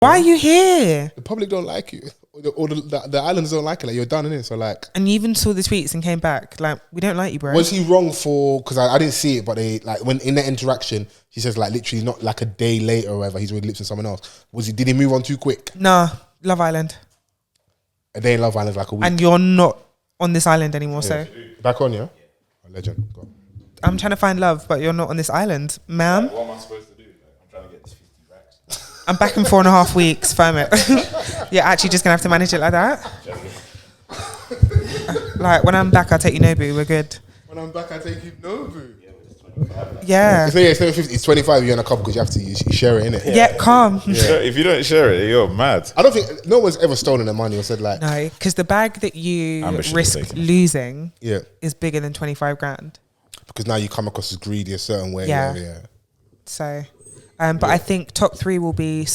Why are you here? The public don't like you. Or the islands don't like it. Like, you're done, innit? So like... And you even saw the tweets and came back. Like, we don't like you, bro. Was he wrong for... Because I didn't see it, but they... Like, when in the interaction, she says, like, literally not like a day later or whatever, he's already lips with someone else. Did he move on too quick? Nah, Love Island. A day in Love Island is like a week. And you're not on this island anymore, so... Back on, yeah? A legend. Go on. I'm trying to find love, but you're not on this island, ma'am. What am I supposed to do? I'm trying to get this 50 racks. I'm back in 4.5 weeks, firm it. You're actually just going to have to manage it like that? Like, when I'm back, I'll take you Nobu, we're good. When I'm back, I take you Nobu. Yeah. It's not 50, it's 25 you're in a couple because you have to you share it, innit? Yeah, calm. Yeah. If you don't share it, you're mad. I don't think no one's ever stolen the money or said like... No, because the bag that you Ambition risk taken. losing Yeah. is bigger than 25 grand. Because now you come across as greedy a certain way. Yeah. So, but I think top 3 will be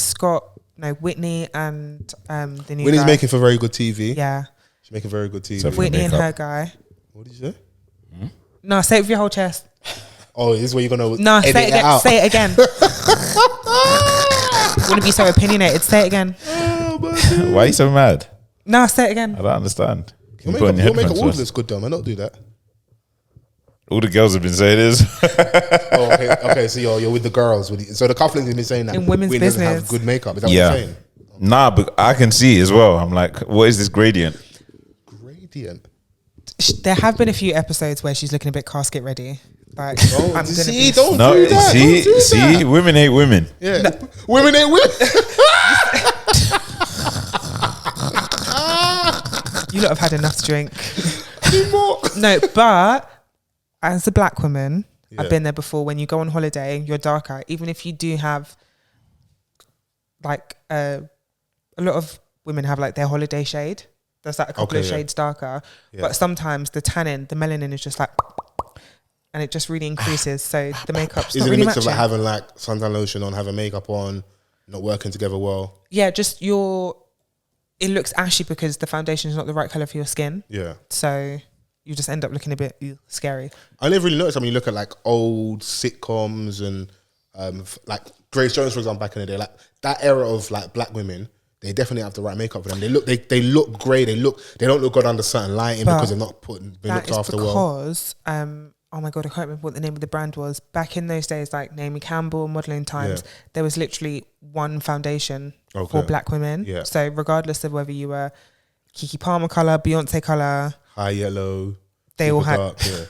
Whitney and the new Whitney's guy. making for very good TV. Yeah. She's making very good TV. So Whitney and makeup. her guy. What did you say? No, say it with your whole chest. Oh, this is where you're going to No, edit say it again. out. Say it again. Wouldn't be so opinionated. Say it again. Why are you so mad? No, say it again. I don't understand. Your You put on your makeup headphones always first. looks good, though, man. Don't do that. All the girls have been saying this. Oh, okay, so you're with the girls. So the couple have been saying that In women's Whitney doesn't have business. good makeup. Is that Yeah. what you're saying? Nah, but I can see it as well. I'm like, what is this gradient? Gradient. There have been a few episodes where she's looking a bit casket ready. Like, Oh, I'm see, gonna be don't No, do that. see, don't do see, that. women hate women. Yeah. Women ain't women. You lot have had enough to drink. No, but as a black woman, Yeah. I've been there before. When you go on holiday, you're darker. Even if you do have, like, a lot of women have like their holiday shade. There's like a couple Okay, of yeah. shades darker. Yeah. But sometimes the tannin, the melanin is just like, and it just really increases. So the makeup's Is not it really a mix of matching. like having like suntan lotion on, having makeup on, not working together well? Yeah, just it looks ashy because the foundation is not the right color for your skin. Yeah. So you just end up looking a bit scary. I never really noticed. I mean, you look at like old sitcoms and like Grace Jones, for example, back in the day, like that era of like black women, they definitely have the right makeup for them. They look grey. They don't look good under certain lighting But because they're not been That looked is after well. because, oh my God, I can't remember what the name of the brand was. Back in those days, like Naomi Campbell, modelling times, Yeah. there was literally one foundation Okay. for black women. Yeah. So regardless of whether you were Keke Palmer colour, Beyonce colour, High yellow. they all super had... dark, yeah.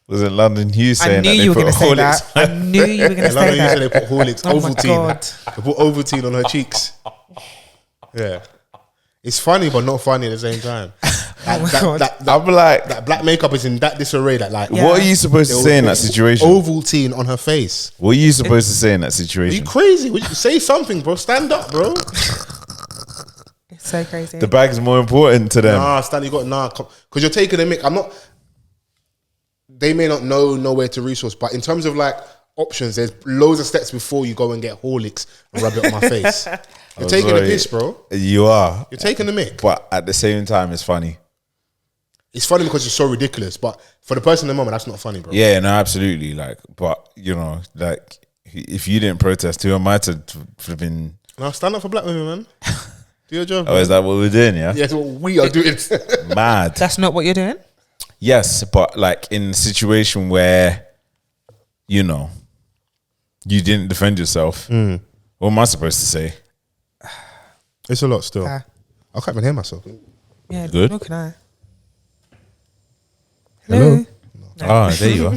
Was it London Hughes I saying knew that you were they going to put say that. Horlicks? I knew you were going to And say you said they that. put Horlicks, Oh my Ovaltine. God. They put Ovaltine on her cheeks. Yeah. It's funny, but not funny at the same time. Oh my God. I'm like, That black makeup is in that disarray that like... Yeah. what are you supposed to They'll say in put that situation? Ovaltine on her face. What are you supposed to say in that Are you situation? crazy? Say something, bro. Stand up, bro. It's so crazy. The bag's more important to them. Nah, Stan, you got because you're taking a mic. I'm not. They may not know where to resource, but in terms of like options, there's loads of steps before you go and get Horlicks and rub it on my face. You're taking sorry. a piss, bro. You are. You're taking the mic. But at the same time, it's funny. It's funny because it's so ridiculous, but for the person in the moment, that's not funny, bro. Yeah, no, absolutely. Like, but you know, like, if you didn't protest, who am I to flipping? Now stand up for black women, man. Do your job. Oh, is that what we're doing? Yeah, Yeah, that's what we are doing. mad. That's not what you're doing? Yes, but like in a situation where, you know, you didn't defend yourself, what am I supposed to say? It's a lot still. Ah. I can't even hear myself. Yeah, Good. nor can I. Hello? Oh, there you are.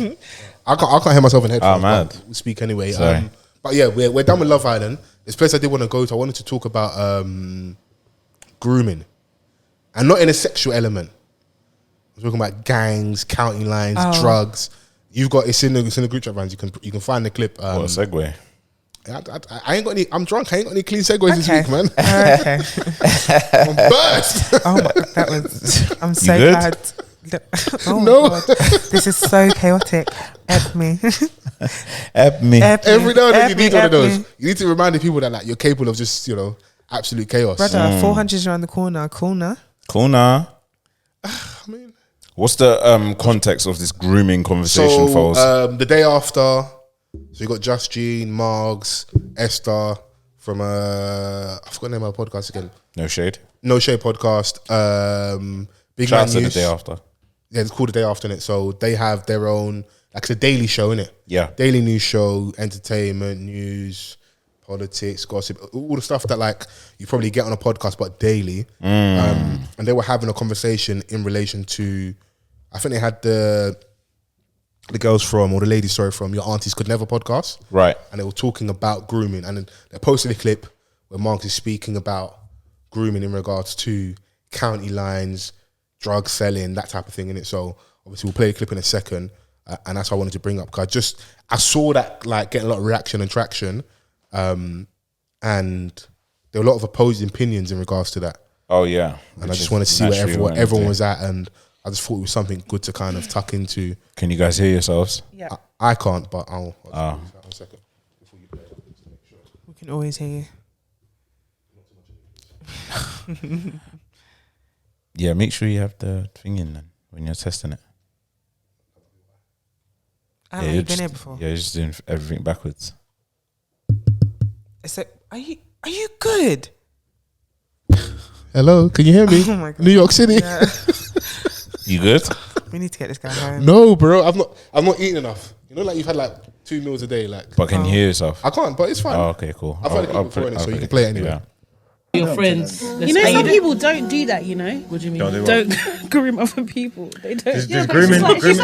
I can't hear myself in headphones. mad. But we'll speak anyway. Sorry. But yeah, we're done with Love Island. This place I did want to go to. I wanted to talk about grooming, and not in a sexual element. I'm talking about gangs, county lines, drugs. You've got it's in the group chat, Vans. You can find the clip. What a segue. I ain't got any. I'm drunk. I ain't got any clean segues this week, man. Okay. I'm burst. Oh my, that was. I'm so good? glad. Oh my No. God. This is so chaotic. Help me. Help me. Help me. Every now and then you Help me, need one of help those. me. You need to remind the people that like you're capable of just absolute chaos. Brother, 400 is around the corner. Corner. Cool now. I mean, What's the context of this grooming conversation, Fols? the day after, so you got Just Jean, Margs, Esther, from I forgot the name of the podcast again. No Shade. No Shade podcast. Big Shout Man out to the News. day after. Yeah, it's called The Day After, innit? So they have their own, like, it's a daily show, innit? Yeah. Daily news show, entertainment, news, politics, gossip, all the stuff that, like, you probably get on a podcast, but daily. And they were having a conversation in relation to, I think they had the girls from, or the ladies, sorry, from Your Aunties Could Never podcast. Right. And they were talking about grooming. And then they posted a clip where Mark is speaking about grooming in regards to county lines, drug selling, that type of thing in it. So obviously we'll play a clip in a second, and that's what I wanted to bring up, because I saw that, like, getting a lot of reaction and traction, and there were a lot of opposing opinions in regards to that. Oh yeah. And I just wanted to see where everyone was at, and I just thought it was something good to kind of tuck into. Can you guys hear yourselves? Yeah. I can't, but I'll just one second before you play it, just to make sure. We can always hear you. Yeah, make sure you have the thing in then when you're testing it. Have you been here before? Yeah, you're just doing everything backwards. So, are you good? Hello, can you hear me? Oh my God. New York City. Yeah. You good? We need to get this guy home. No, bro, I've not eaten enough. You know, like, you've had like 2 meals a day, like. But can you hear yourself? I can't, but it's fine. Oh, okay, cool. I've heard it before, innit, so you can play it anyway. Yeah. Your friends. You know, some people don't do that, you know? What do you mean? Don't groom other people. They don't. Just grooming. That's That's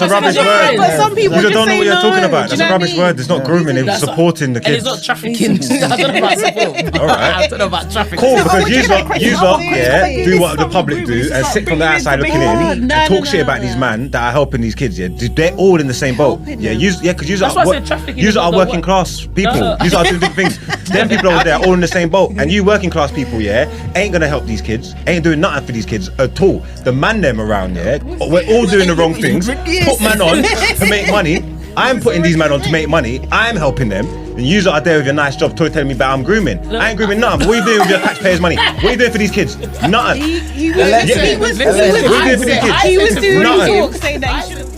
a rubbish word. But some people You just don't know say what you're no. talking about. Do you That's a know what I rubbish mean? word. It's not grooming. It's That's not- supporting the And it's kids. not trafficking. I don't know about support. All right. I don't know about trafficking. Cool, because would you you lot, like you crazy lot, stuff? yeah, This do is what the not public grooming, do this and is sit not from the bringing outside in looking in the and big- talk shit about these men that are helping these kids. Yeah, they're all in the same boat. Yeah, because you That's why I said trafficking you is are not the working word. class people. No. You are doing big things. Them people over there are all in the same boat, and you working class people, yeah, ain't gonna help these kids. Ain't doing nothing for these kids at all. The man them around, yeah, we're all doing the wrong things. Put man on to make money. I'm putting these men on to make money. I'm helping them. And you are there with your nice job telling me about I'm grooming. I ain't grooming nothing. But what are you doing with your taxpayers' money? What are you doing for these kids? Nothing. He was What are you doing for these kids? he was doing Nothing. talk saying that he should have.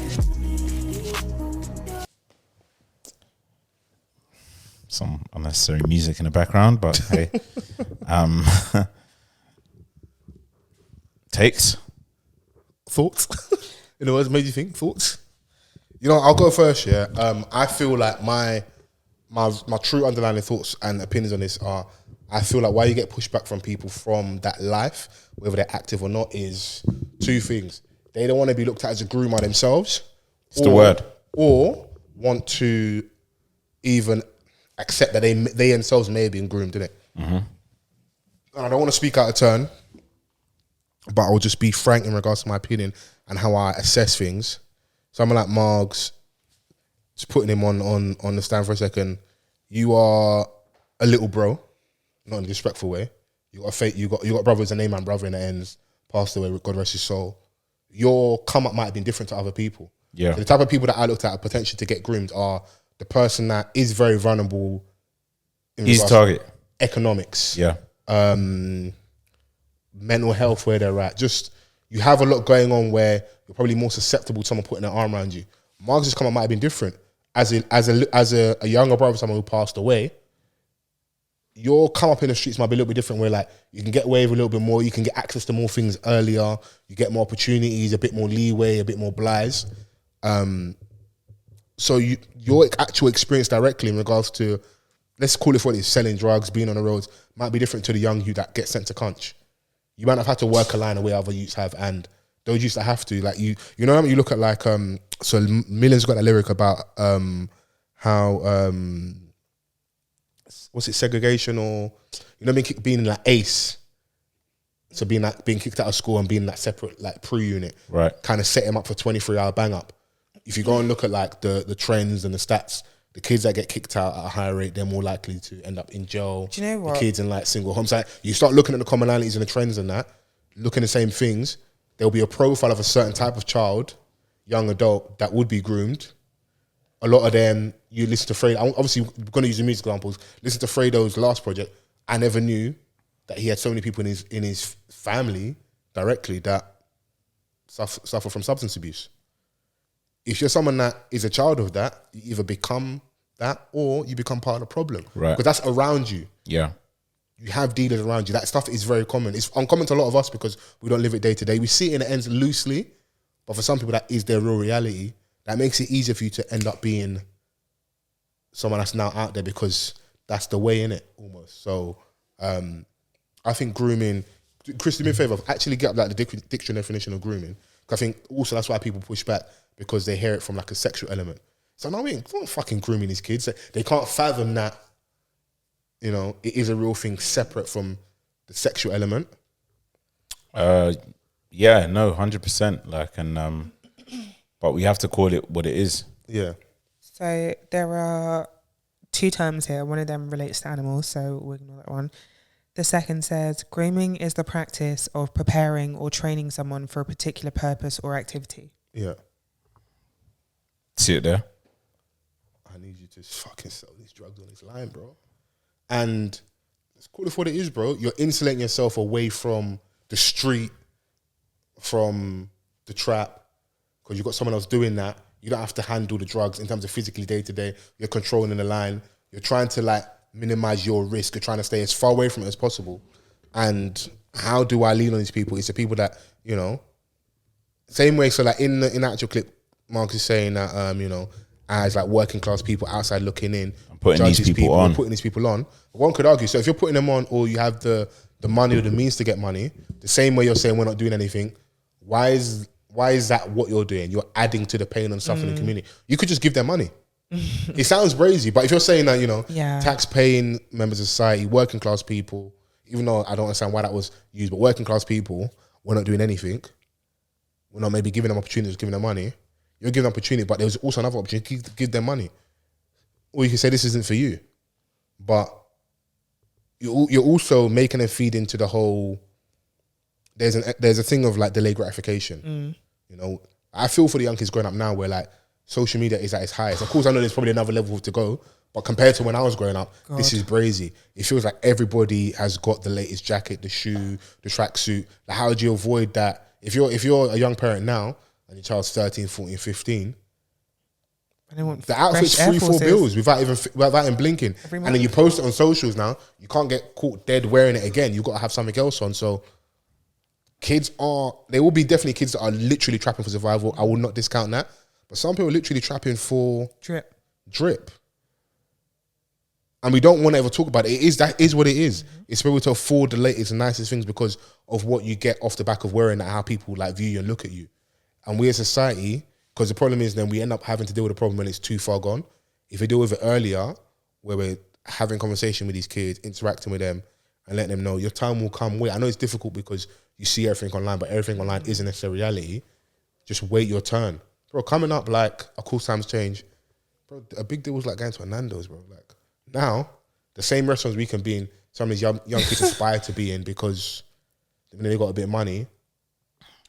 Some unnecessary music in the background, but hey. Takes? Thoughts? You know what's made you think? Thoughts? You know, I'll go first, yeah. I feel like my true underlying thoughts and opinions on this are, I feel like why you get pushback from people from that life, whether they're active or not, is 2 things. They don't want to be looked at as a groomer themselves. It's the word. Or want to even accept that they themselves may have been groomed, innit? And I don't want to speak out of turn, but I'll just be frank in regards to my opinion and how I assess things. Someone like Margs, just putting him on the stand for a second. You are a little bro, not in a disrespectful way. You got brother as a name and brother in the ends, passed away, God rest his soul. Your come up might have been different to other people. Yeah. So the type of people that I looked at are potential to get groomed are the person that is very vulnerable. Easy target. Economics. Yeah. Mental health, where they're at. Just, you have a lot going on where you're probably more susceptible to someone putting their arm around you. Mark's come up might have been different. As a younger brother, someone who passed away, your come up in the streets might be a little bit different, where like you can get away with a little bit more, you can get access to more things earlier, you get more opportunities, a bit more leeway, a bit more blighs. So your actual experience directly in regards to, let's call it what it is, selling drugs, being on the roads, might be different to the young you that get sent to Cunch. You might have had to work a line the way other youths have, and those youths that have to, like you know what I mean? You look at like, so Millions got that lyric about how, what's it, segregation, or, you know, being like ACE. So being kicked out of school and being that separate like pre-unit, Right. kind of set him up for 23-hour bang up. If you go and look at like the trends and the stats, the kids that get kicked out at a higher rate, they're more likely to end up in jail. Do you know what? The kids in like single homes. Like, you start looking at the commonalities and the trends and that, looking at the same things, there'll be a profile of a certain type of child, young adult, that would be groomed. A lot of them, you listen to Fredo, I'm obviously going to use the music examples, listen to Fredo's last project, I never knew that he had so many people in his family directly that suffer from substance abuse. If you're someone that is a child of that, you either become that, or you become part of the problem. Right. Because that's around you. Yeah. You have dealers around you. That stuff is very common. It's uncommon to a lot of us because we don't live it day to day. We see it in the ends loosely, but for some people that is their real reality. That makes it easier for you to end up being someone that's now out there because that's the way in it almost. So I think grooming, Chris, do me a favor, actually get up like the dictionary definition of grooming. I think also that's why people push back because they hear it from like a sexual element. So no, I mean, I'm not fucking grooming these kids. They can't fathom that, you know, it is a real thing separate from the sexual element. Yeah, no, 100%. Like, and but we have to call it what it is. Yeah. So there are two terms here. One of them relates to animals, so we'll ignore that one. The second says, grooming is the practice of preparing or training someone for a particular purpose or activity. Yeah. See it there? I need you to fucking sell these drugs on this line, bro. And let's call it for what it is, bro. You're insulating yourself away from the street, from the trap, because you've got someone else doing that. You don't have to handle the drugs in terms of physically day to day. You're controlling the line. You're trying to like minimize your risk. You're trying to stay as far away from it as possible. And how do I lean on these people? It's the people that, you know, same way. So like in the actual clip, Mark is saying that, you know, as like working class people outside looking in, I'm putting these people on. Putting these people on. One could argue. So if you're putting them on, or you have the money or the means to get money, the same way you're saying we're not doing anything, why is that what you're doing? You're adding to the pain and suffering in the community. You could just give them money. It sounds brazy, but if you're saying that, you know, tax-paying members of society, working class people, even though I don't understand why that was used, but working class people, we're not doing anything. We're not maybe giving them opportunities, giving them money. You're giving them opportunity, but there's also another opportunity to give them money. Or you can say this isn't for you, but you're also making them feed into the whole. There's a thing of like delayed gratification. You know, I feel for the young kids growing up now where like social media is at its highest. Of course, I know there's probably another level to go, but compared to when I was growing up, this is brazy. It feels like everybody has got the latest jacket, the shoe, the tracksuit. Like, how do you avoid that? If you're a young parent now and your child's 13, 14, 15, And they want the outfit's fresh Air 3-4 Forces. bills without even blinking. Every And then you post it on socials now. You can't get caught dead wearing it again. You've got to have something else on. So there will be definitely kids that are literally trapping for survival. I will not discount that. But some people are literally trapping for drip. And we don't want to ever talk about it. That is what it is. It's able to afford the latest and nicest things because of what you get off the back of wearing that, how people like view you and look at you. And we as a society, because the problem is then we end up having to deal with the problem when it's too far gone. If we deal with it earlier, where we're having conversation with these kids, interacting with them, and letting them know your time will come. Wait, I know it's difficult because you see everything online, but everything online isn't necessarily reality. Just wait your turn. Bro, coming up, like, of course times change. Bro, a big deal was like going to a Nando's, bro. Like, now, the same restaurants we can be in, some of these young kids aspire to be in because when they got a bit of money,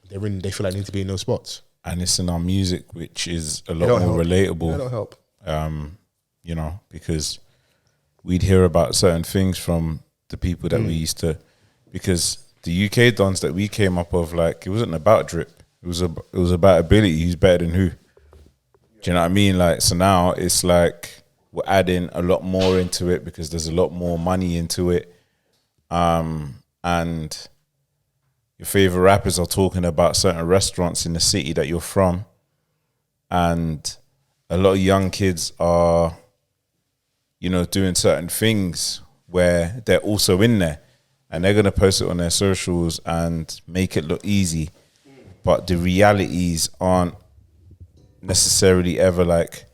they feel like they need to be in those spots. And it's in our music, which is a lot more relatable. That'll help. You know, because we'd hear about certain things from the people that we used to, because the UK dons that we came up of, like, it wasn't about drip. It was about ability. Who's better than who? Do you know what I mean? Like, so now it's like we're adding a lot more into it because there's a lot more money into it. And your favorite rappers are talking about certain restaurants in the city that you're from. And a lot of young kids are, you know, doing certain things where they're also in there and they're going to post it on their socials and make it look easy. But the realities aren't necessarily ever like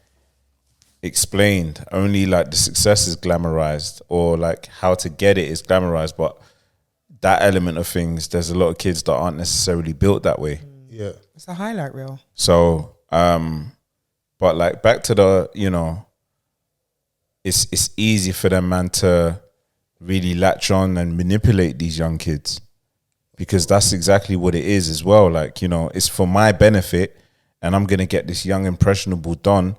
explained. Only like the success is glamorized, or like how to get it is glamorized. But that element of things, there's a lot of kids that aren't necessarily built that way. Yeah. It's a highlight reel. So, but like back to the, you know, it's easy for them, man, to really latch on and manipulate these young kids, because that's exactly what it is as well. Like, you know, it's for my benefit and I'm going to get this young, impressionable don.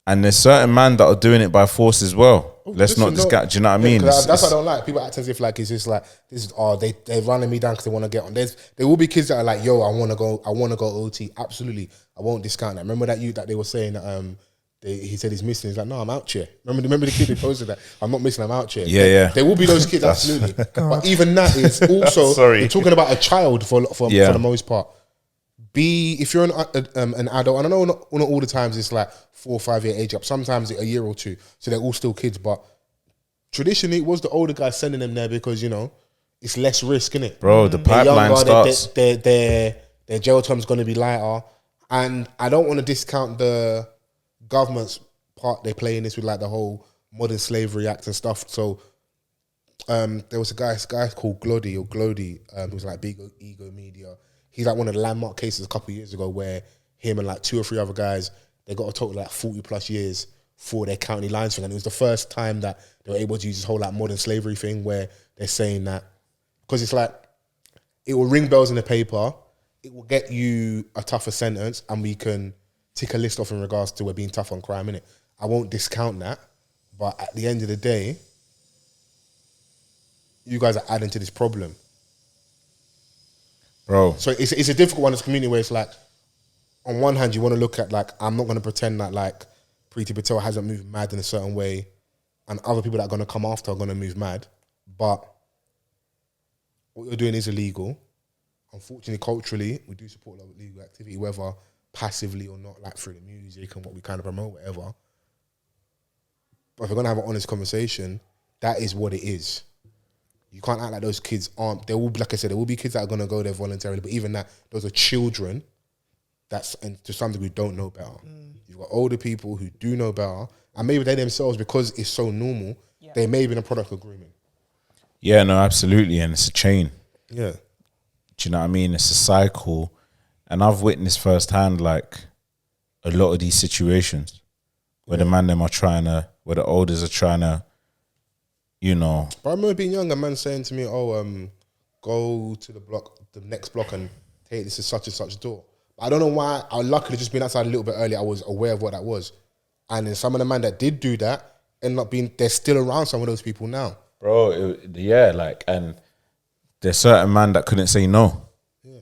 And there's certain men that are doing it by force as well. Let's not discount. Do you know what I mean? That's what I don't like. People act as if like it's just like this is they're running me down because they want to get on. There will be kids that are like, yo, I want to go OT. Absolutely, I won't discount that. Remember that they were saying that he said he's missing. He's like, no, I'm out here. Remember the kid who posted that? I'm not missing, I'm out here. Yeah. There will be those kids, absolutely. But even that is also, Sorry. you're talking about a child for the most part. If you're an adult, and I know not all the times it's like 4 or 5 year age up, sometimes a year or two, so they're all still kids, but traditionally it was the older guys sending them there because, you know, it's less risk, innit? Bro, the pipeline starts. Their jail term's going to be lighter. And I don't want to discount the government's part they play in this with like the whole Modern Slavery Act and stuff. So there was a guy called Glody, who was like Big Ego Media. He's like one of the landmark cases a couple of years ago where him and like 2 or 3 other guys, they got a total of like 40 plus years for their county lines thing. And it was the first time that they were able to use this whole like modern slavery thing where they're saying that, because it's like, it will ring bells in the paper, it will get you a tougher sentence, and we can tick a list off in regards to we're being tough on crime, innit? I won't discount that, but at the end of the day, you guys are adding to this problem. Bro. So it's a difficult one as a community where it's like, on one hand, you want to look at like, I'm not going to pretend that like Preeti Patel hasn't moved mad in a certain way and other people that are going to come after are going to move mad, but what you're doing is illegal. Unfortunately, culturally, we do support like, legal activity, whether passively or not, like through the music and what we kind of promote, whatever. But if we're going to have an honest conversation, that is what it is. You can't act like those kids aren't. There will be, like I said, there will be kids that are going to go there voluntarily, but even that, those are children that's, and to some degree, don't know better. You've got older people who do know better, and maybe they themselves, because it's so normal, they may have been a product of grooming. Yeah, no, absolutely. And it's a chain. Yeah. Do you know what I mean? It's a cycle. And I've witnessed firsthand, like, a lot of these situations where the man them are trying to, where the elders are trying to, you know. But I remember being young, a man saying to me, go to the next block and take this to such and such door. I don't know why. I luckily just been outside a little bit early. I was aware of what that was. And then some of the men that did do that ended up being, they're still around some of those people now. Bro, and there's certain man that couldn't say no. Yeah.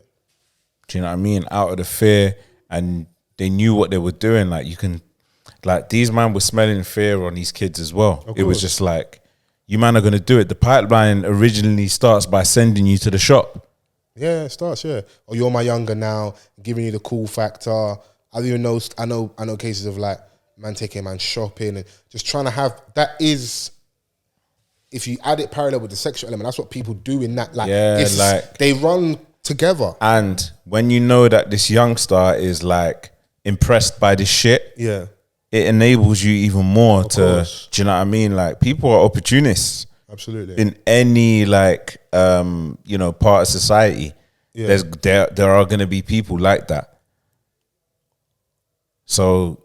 Do you know what I mean? Out of the fear, and they knew what they were doing. Like, you can, like, these man were smelling fear on these kids as well. It was just like, you man are going to do it. The pipeline originally starts by sending you to the shop. Yeah, it starts, yeah. Or you're my younger now, giving you the cool factor. I don't even know, I know cases of like, man taking man shopping and just trying to have, that is, if you add it parallel with the sexual element, that's what people do in that. Like, they run together. And when you know that this youngster is like impressed by this shit, yeah, it enables you even more of to, course. do you know what I mean? Like, people are opportunists. Absolutely. In any like, you know, part of society, yeah. there are going to be people like that. So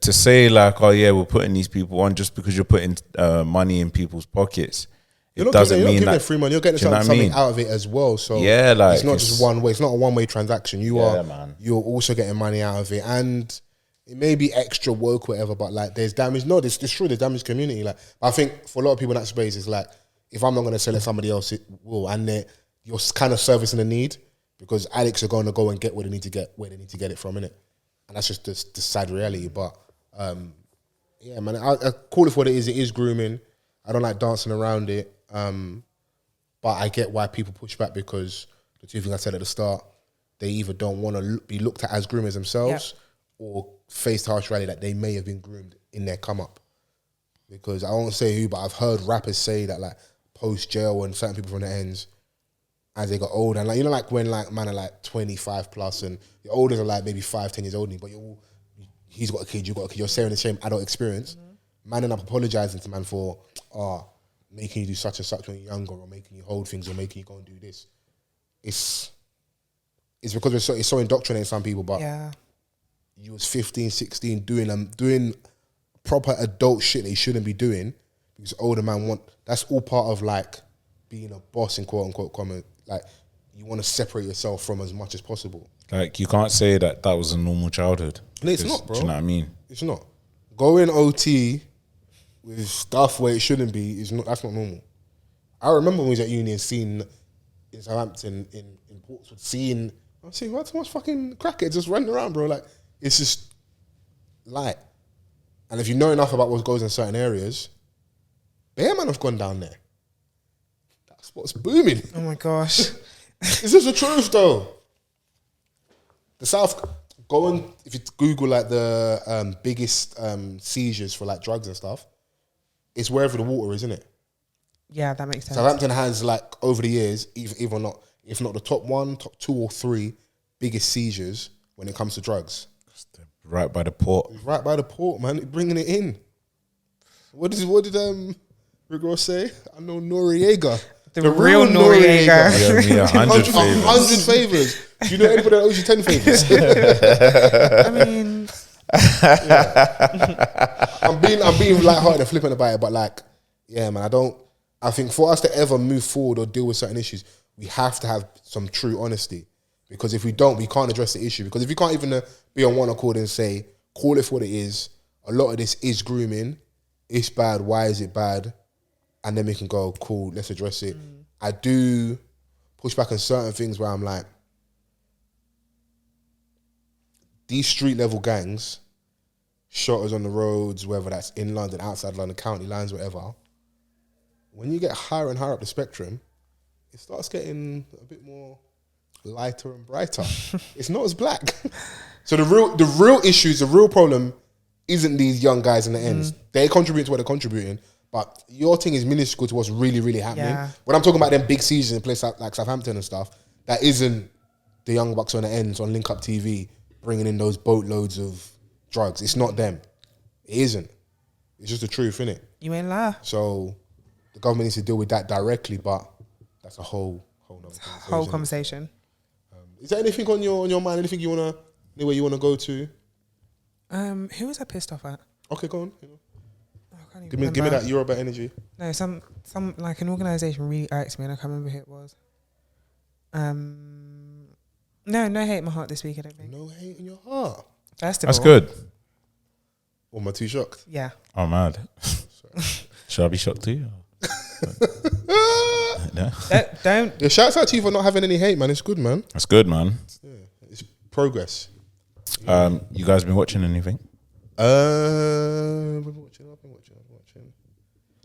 to say like, oh yeah, we're putting these people on just because you're putting money in people's pockets, You're not giving them free money. You're getting something out of it as well. So yeah, like, it's not just one way. It's not a one-way transaction. You're also getting money out of it, and it may be extra woke, whatever. But like, there's damage. No, there's true. There's damage community. Like, I think for a lot of people in that space, it's like, if I'm not going to sell it, somebody else it will, and you're kind of servicing the need, because addicts are going to go and get what they need to get where they need to get it from, innit? And that's just the sad reality. But yeah, man, I call it for what it is. It is grooming. I don't like dancing around it. But I get why people push back, because the two things I said at the start, they either don't want to be looked at as groomers themselves, or face the harsh reality that they may have been groomed in their come up. Because I won't say who, but I've heard rappers say that like post jail and certain people from the ends, as they got older, and like, you know, like when like man are like 25 plus and the olders are like maybe 5-10 years older, but he's got a kid, you got a kid, you're sharing the same adult experience. Man end up apologizing to man for making you do such and such when you're younger, or making you hold things, or making you go and do this. It's because it's so indoctrinating some people, but you was 15, 16 doing proper adult shit that you shouldn't be doing, because older man that's all part of like being a boss in quote unquote comment. Like, you want to separate yourself from as much as possible. Like, you can't say that was a normal childhood. No, it's not, bro. Do you know what I mean? It's not. Going OT with stuff where it shouldn't be that's not normal. I remember when we was at uni and seeing in Southampton, in Portsmouth, seeing what's fucking crackheads just running around, bro. Like, it's just light. And if you know enough about what goes in certain areas, bear man have gone down there. That spot's booming. Oh my gosh. Is this the truth though? The South, go on, if you Google like the biggest seizures for like drugs and stuff, it's wherever the water is, isn't it? Yeah, that makes sense. Southampton has like over the years, even not, if not the top 1, top 2 or 3 biggest seizures when it comes to drugs. Right by the port. Right by the port, man, bringing it in. What did Rick Ross say? I know Noriega. The real Noriega. Yeah, 100 favors. 100 favors. Do you know anybody that owes you 10 favors? I mean, I'm being lighthearted and flippant about it, but like, yeah, man, I think for us to ever move forward or deal with certain issues, we have to have some true honesty. Because if we don't, we can't address the issue. Because if you can't even be on one accord and say, call it for what it is, a lot of this is grooming, it's bad, why is it bad? And then we can go, cool, let's address it. I do push back on certain things where I'm like, these street level gangs, shotters on the roads, whether that's in London, outside London, county lines, whatever, when you get higher and higher up the spectrum, it starts getting a bit more lighter and brighter. It's not as black. So the real issues, the real problem isn't these young guys in the ends. They contribute to what they're contributing, but your thing is minuscule to what's really, really happening. Yeah. When I'm talking about them big seasons in places like Southampton and stuff, that isn't the young bucks on the ends on Link Up TV bringing in those boatloads of drugs. It's not them. It isn't. It's just the truth, innit? you ain't lie. So the government needs to deal with that directly, but that's a whole Conversation. Is there anything on your mind? Anything anywhere you wanna go to? Who was I pissed off at? Okay, go on. I can't even Give me remember. that Europa energy. No, some like an organisation really irked me, and I can't remember who it was. No hate in my heart this week. I don't think. No hate in your heart. First of That's all, good. Or am I too shocked? Yeah. I'm mad. Should I be shocked too? No? Don't. Yeah, shouts out to you for not having any hate, man. It's good, man. That's good, man. It's progress. You guys been watching anything? I've been watching.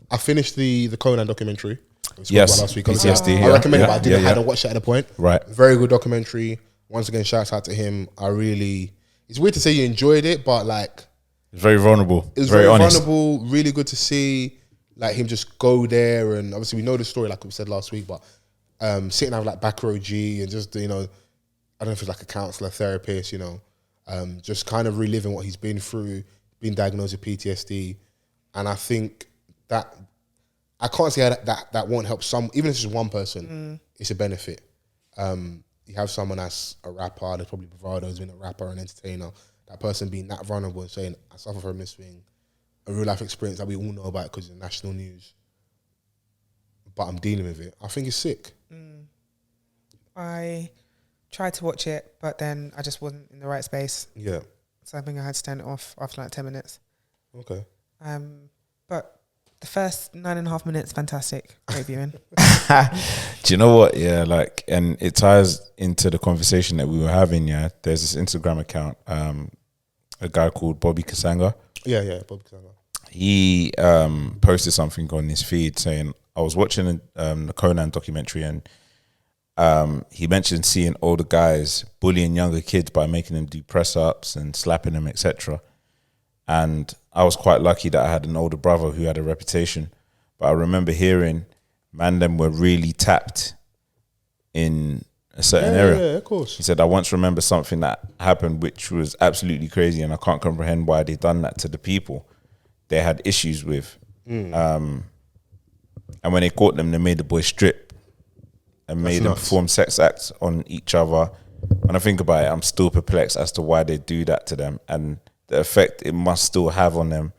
I finished the Conan documentary. We spoke Yes, about last week. PTSD, I yeah. recommend it, but Yeah, I yeah. hadn't watched it at the point. Right. Very good documentary. Once again, shouts out to him. It's weird to say you enjoyed it, but like, It's very vulnerable. it was very very honest. vulnerable. Really good to see like him just go there, and obviously we know the story like we said last week, but sitting out like back row G and just I don't know if it's like a counselor, therapist, just kind of reliving what he's been through, being diagnosed with PTSD, and I think that I can't say that won't help some, even if it's just one person, it's a benefit. You have someone that's a rapper, there's probably bravado, has been a rapper, an entertainer, that person being that vulnerable and saying, I suffer from this thing, a real life experience that we all know about because it's national news, but I'm dealing with it. I think it's sick. I tried to watch it, but then I just wasn't in the right space. Yeah. So I think I had to turn it off after like 10 minutes. Okay. But the first 9.5 minutes, fantastic. Great viewing. Do you know what? Yeah, like, and it ties into the conversation that we were having. Yeah, there's this Instagram account, a guy called Bobby Kasanga. Yeah, Bob Kasanga. He posted something on his feed saying, I was watching the Conan documentary, and he mentioned seeing older guys bullying younger kids by making them do press ups and slapping them, etc. And I was quite lucky that I had an older brother who had a reputation. But I remember hearing, man, them were really tapped in a certain area. Yeah, of course. He said, I once remember something that happened which was absolutely crazy, and I can't comprehend why they done that to the people they had issues with. And when they caught them, they made the boys strip and made them nuts. perform sex acts on each other. When I think about it, I'm still perplexed as to why they do that to them and the effect it must still have on them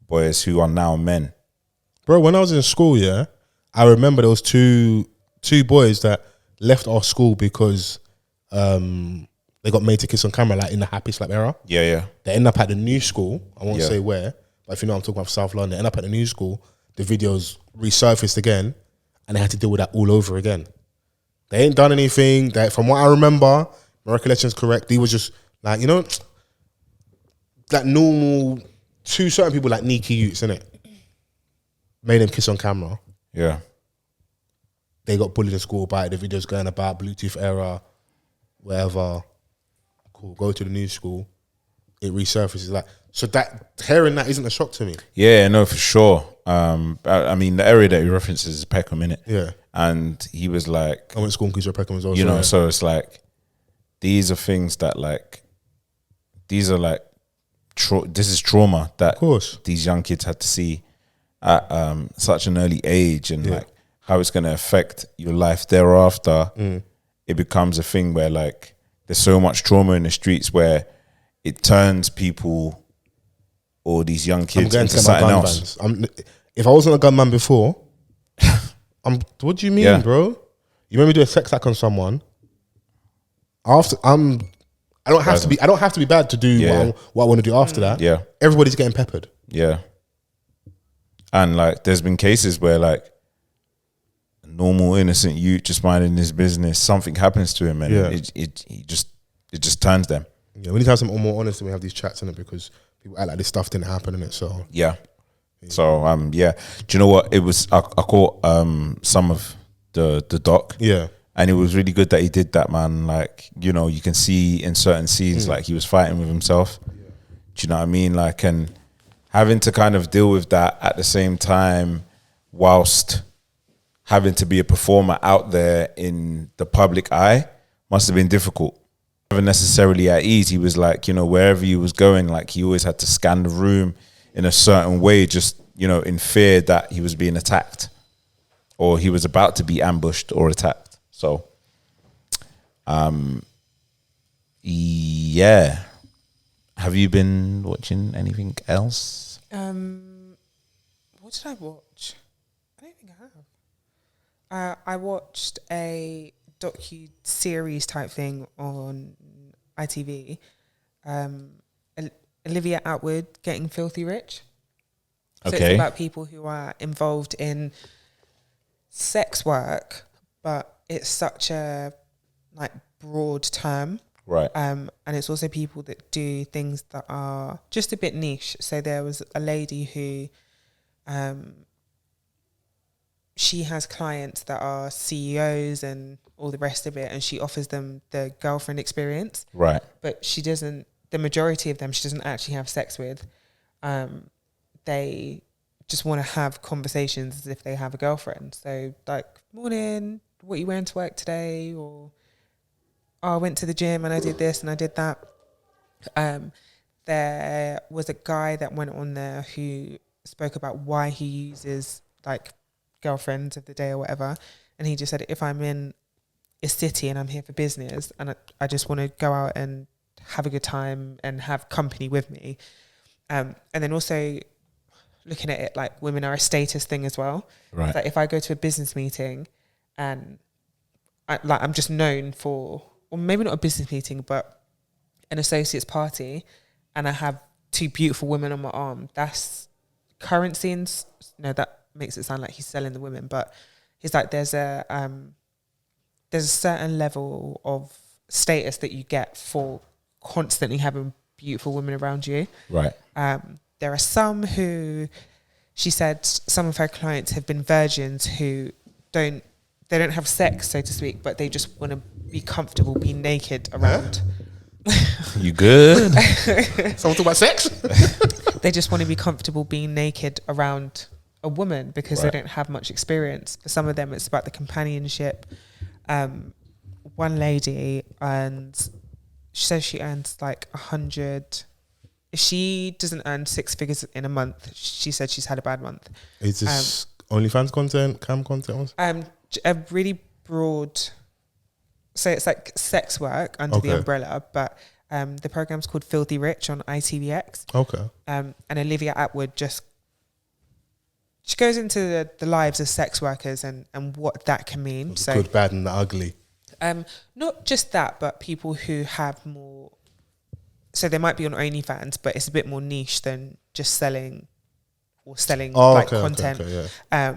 boys who are now men. Bro, when I was in school, I remember there was two boys that left our school because they got made to kiss on camera, like in the Happy Slap era. Yeah. They end up at the new school. I won't Yeah. say where, but if you know, I'm talking about South London. They end up at the new school. The videos resurfaced again, and they had to deal with that all over again. They ain't done anything. That, from what I remember, my recollection is correct. He was just like, that normal to certain people like Nikki Utes, innit? Made them kiss on camera. Yeah. They got bullied in school about it. The videos going about Bluetooth era, whatever. Cool. Go to the new school. It resurfaces. Like, so that hearing that isn't a shock to me. Yeah, no, for sure. I mean, the area that he references is Peckham, innit? Yeah. And he was like, I went to school in Cruiser Peckham as well. you know, yeah. so it's like, these are things that like, these are like, this is trauma that Of course. these young kids had to see at such an early age, and like how it's going to affect your life thereafter. It becomes a thing where like there's so much trauma in the streets where it turns people or these young kids into something else. If I wasn't a gunman before, what do you mean, bro? You made me do a sex act on someone. I don't have to be bad to do what I want to do after that. Yeah. Everybody's getting peppered. Yeah. And like there's been cases where like a normal innocent youth just minding his business, something happens to him and it just turns them. Yeah, we need to have some more honesty when we have these chats in it, because people act like this stuff didn't happen in it. So yeah. So do you know what? It was I caught some of the doc. Yeah. And it was really good that he did that, man. Like, you know, you can see in certain scenes like he was fighting with himself. Yeah. Do you know what I mean? Like, and having to kind of deal with that at the same time whilst having to be a performer out there in the public eye must have been difficult. Never necessarily at ease. He was like, you know, wherever he was going, like he always had to scan the room in a certain way, just, you know, in fear that he was being attacked or he was about to be ambushed or attacked. So, yeah. Have you been watching anything else? What did I watch? I don't think I have. I watched a docu-series type thing on ITV. Olivia Atwood Getting Filthy Rich. So it's about people who are involved in sex work, but it's such a like broad term. Right. And it's also people that do things that are just a bit niche. So there was a lady who she has clients that are CEOs and all the rest of it, and she offers them the girlfriend experience. Right. But she doesn't, the majority of them she doesn't actually have sex with. They just want to have conversations as if they have a girlfriend. So like, morning, what you wearing to work today? Or, oh, I went to the gym and I did this and I did that. There was a guy that went on there who spoke about why he uses like girlfriends of the day or whatever. And he just said, if I'm in a city and I'm here for business and I just want to go out and have a good time and have company with me. And then also looking at it like women are a status thing as well. Right. Like if I go to a business meeting and I'm just known for, or maybe not a business meeting, but an associate's party, and I have two beautiful women on my arm, that's currency. And no, that makes it sound like he's selling the women, but he's like, there's a certain level of status that you get for constantly having beautiful women around you. Right. There are some who, she said, some of her clients have been virgins who don't have sex, so to speak, but they just want to be comfortable being naked around. You good? Someone talk about sex? They just want to be comfortable being naked around a woman because they don't have much experience. For some of them, it's about the companionship. One lady, and she says she earns like 100. If she doesn't earn 6 figures in a month, she said she's had a bad month. Is this OnlyFans content, cam content? A really broad, so it's like sex work under the umbrella, but the program's called Filthy Rich on ITVX. Okay. And Olivia Atwood she goes into the lives of sex workers and what that can mean. The so good, bad, and the ugly. Not just that, but people who have more. So they might be on OnlyFans, but it's a bit more niche than just selling content. Okay, yeah.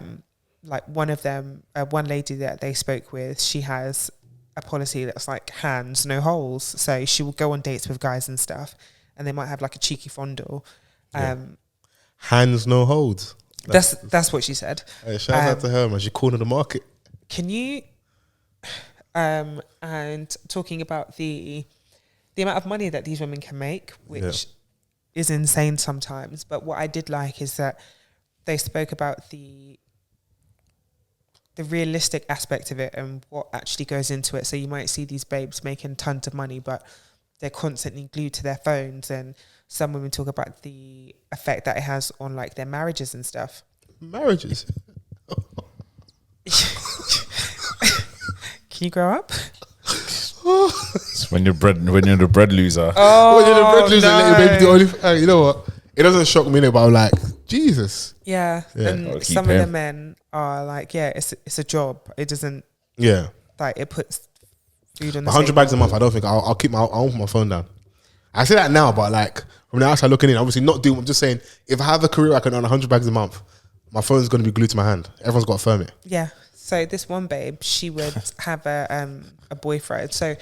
Like one of them, one lady that they spoke with, she has a policy that's like hands, no holes. So she will go on dates with guys and stuff, and they might have like a cheeky fondle. Hands no holds. That's what she said. Hey, shout out to her, man. She cornered the market. Can you and talking about the amount of money that these women can make, which is insane sometimes, but what I did like is that they spoke about the realistic aspect of it and what actually goes into it. So you might see these babes making tons of money, but they're constantly glued to their phones, and some women talk about the effect that it has on like their marriages and stuff. Marriages. Can you grow up? It's when you're the bread loser. Oh, When you're the bread loser, no. let your baby do only. You know what? It doesn't shock me, but I'm like, Jesus. Yeah, Yeah. and Gotta keep some of the paying. men are like, yeah, it's a job. It doesn't Yeah. like it puts food on the 100 table. bags a month. I don't think I'll keep my. I'll put my phone down. I say that now, but like from the outside looking in, obviously not doing. I'm just saying, if I have a career, I can earn 100 bags a month. My phone's going to be glued to my hand. Everyone's got to firm it. Yeah. So this one babe, she would have a boyfriend. So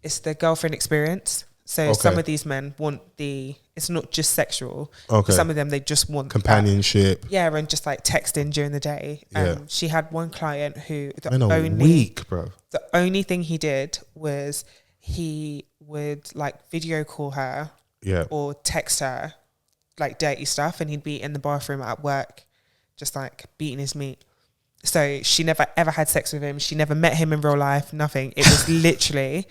it's the girlfriend experience. So some of these men want it's not just sexual. Okay. Some of them, they just want Companionship. yeah, and just like texting during the day. Yeah. She had one client who In a week, bro. the only thing he did was he would like video call her Yeah. or text her like dirty stuff, and he'd be in the bathroom at work just like beating his meat. So she never ever had sex with him. She never met him in real life, nothing. It was literally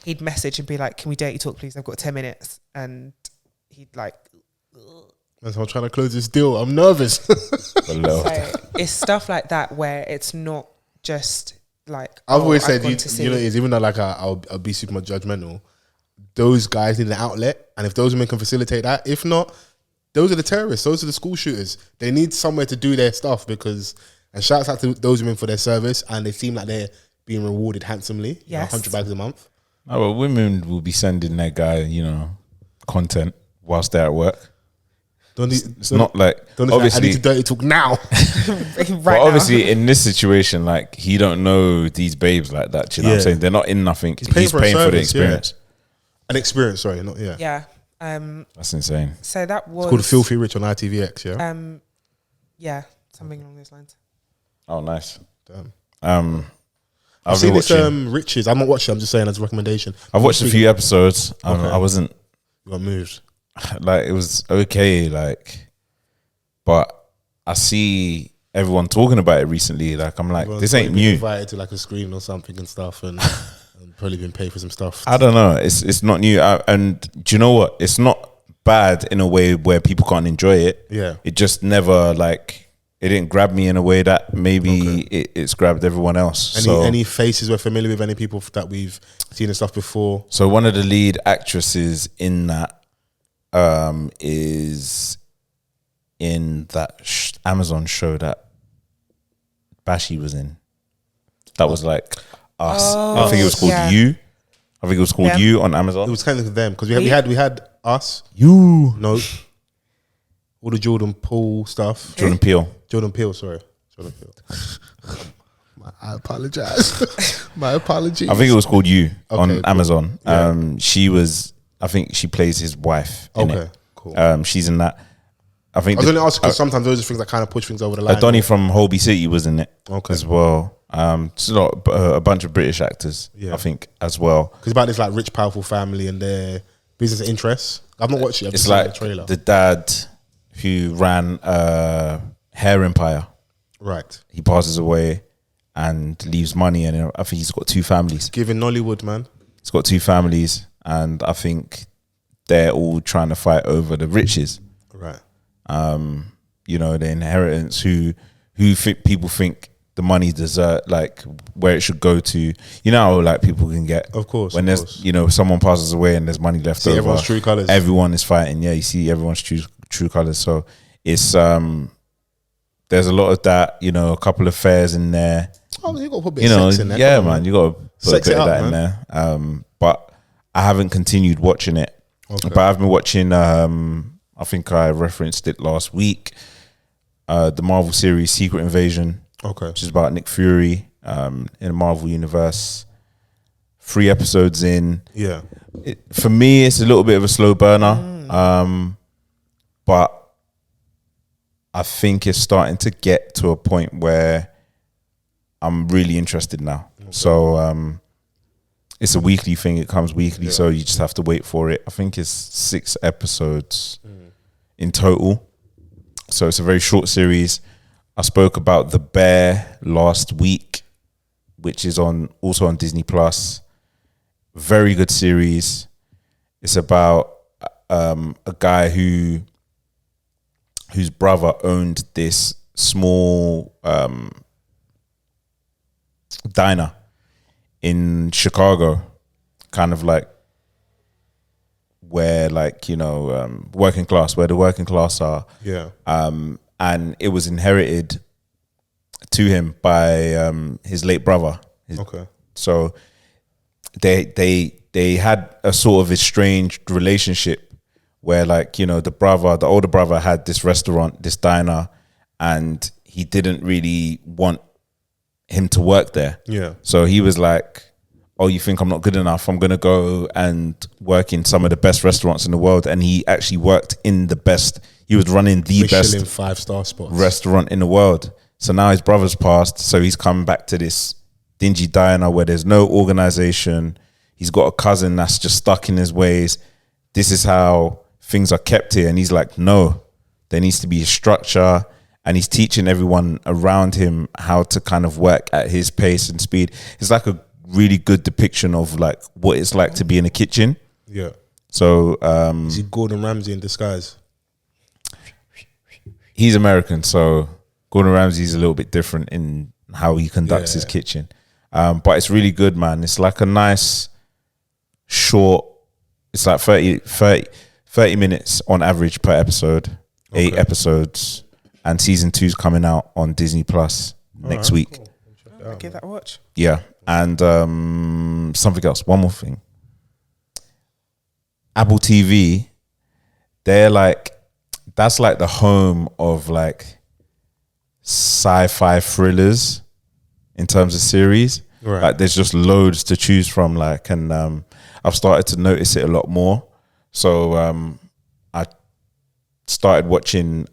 he'd message and be like, can we dirty talk please? I've got 10 minutes. And he'd like That's why I'm trying to close this deal. I'm nervous. so it's stuff like that where it's not just like I've always said, gone to see. you know, it's even though like I'll be super much judgmental, those guys need an outlet, and if those women can facilitate that, if not, those are the terrorists, those are the school shooters. They need somewhere to do their stuff because, and shouts out to those women for their service, and they seem like they're being rewarded handsomely. Yes. 100 bags a month. Oh, well, women will be sending their guy, you know, content whilst they're at work. It's not like obviously. I need to dirty talk now. right But now. obviously, in this situation, like he don't know these babes like that. Do you know what I'm Yeah. saying? They're not in nothing. He's paying paying, for a for the service, yeah. experience. An experience, sorry, not yeah. Yeah. That's insane. So that was It's called Filthy Rich on ITVX, yeah. yeah, something along those lines. Oh, nice. Damn. I've I've seen been this watching. Riches. I'm not watching. I'm just saying as a recommendation. I've watched a few episodes. Okay. I wasn't You got moved. like it was okay, like, but I see everyone talking about it recently. Like I'm like, Everyone's this ain't probably been new. Invited to like a screen or something and stuff, and, and probably been paid for some stuff. I don't know. It's not new. And do you know what? It's not bad in a way where people can't enjoy it. Yeah. It just never like it didn't grab me in a way that maybe it's grabbed everyone else. Any faces we're familiar with? Any people that we've seen and stuff before? So one of the lead actresses in that is in that Amazon show that Bashi was in. That was like Us. I think it was called yeah. You. I think it was called Yeah. You on It Amazon. was kind of them because we had Us. You. No, all the Jordan Poole stuff. Jordan Peele. Jordan Peele, sorry. Jordan Peele. I apologize. My apologies. I think it was called You on cool. Amazon. Yeah. She was. I think she plays his wife. In Okay, it. cool. She's in that. I think I was only asking because sometimes those are things that kind of push things over the line. Donnie from Holby City was in it Okay. as well. It's a bunch of British actors, Yeah. I think, as well. Because about this like rich, powerful family and their business interests. I've not watched it. I've It's just seen like the trailer. the dad who ran Hair Empire. Right. He passes away and leaves money, and I think he's got two families. Giving Nollywood, man. He's got two families, and I think they're all trying to fight over the riches. Right. You know, the inheritance. Who people think the money deserve, like where it should go to. You know, how, like people can get. Of course. When of there's course. you know someone passes away and there's money left See over. everyone's true colours. Everyone is fighting. Yeah, you see everyone's true colors. So it's there's a lot of that. You know, a couple of fairs in there. Oh, you got to put a bit You of know, sex in there. yeah, Come on, man, you got to put Sex a bit it of up, that in there. But I haven't continued watching it. Okay. But I've been watching. I think I referenced it last week. The Marvel series Secret Invasion, Okay. which is about Nick Fury in the Marvel universe. 3 episodes in. Yeah. For me, it's a little bit of a slow burner. but I think it's starting to get to a point where I'm really interested now. Okay. So it's a weekly thing. It comes weekly, so you just have to wait for it. I think it's 6 episodes in total. So it's a very short series. I spoke about The Bear last week, which is also on Disney Plus. Very good series. It's about a guy whose brother owned this small diner in Chicago, kind of like where, like, you know, working class, where the working class are. Yeah. And it was inherited to him by his late brother. Okay. So they had a sort of estranged relationship where, like, you know, the older brother had this restaurant, this diner, and he didn't really want him to work there. Yeah. So he was like, oh, you think I'm not good enough? I'm going to go and work in some of the best restaurants in the world. And he actually worked in the best. He was running the Michelin best 5-star spots restaurant in the world. So now his brother's passed. So he's come back to this dingy diner where there's no organization. He's got a cousin that's just stuck in his ways. This is how things are kept here. And he's like, no, there needs to be a structure. And he's teaching everyone around him how to kind of work at his pace and speed. It's like a really good depiction of like what it's like to be in a kitchen. Yeah. So is he Gordon Ramsay in disguise? He's American, so Gordon Ramsay's a little bit different in how he conducts his kitchen. But it's really good, man. It's like a nice short, it's like 30 minutes on average per episode, 8 episodes. And season 2's coming out on Disney Plus next week. Cool. I'll give that a watch. Yeah. And something else, one more thing. Apple TV, that's like the home of like sci-fi thrillers in terms of series. Right. Like there's just loads to choose from. Like, and I've started to notice it a lot more. So I started watching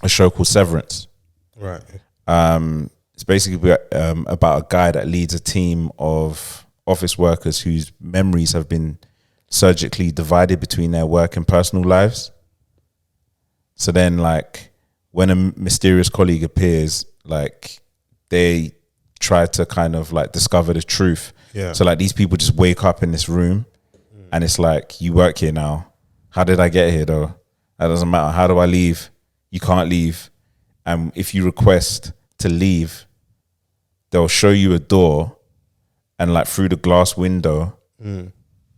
a show called Severance. Right. It's basically about a guy that leads a team of office workers whose memories have been surgically divided between their work and personal lives. So then, like, when a mysterious colleague appears, like, they try to kind of like discover the truth. Yeah. So like these people just wake up in this room and it's like, you work here now. How did I get here though? That doesn't matter. How do I leave? You can't leave. And if you request to leave, they'll show you a door, and like through the glass window,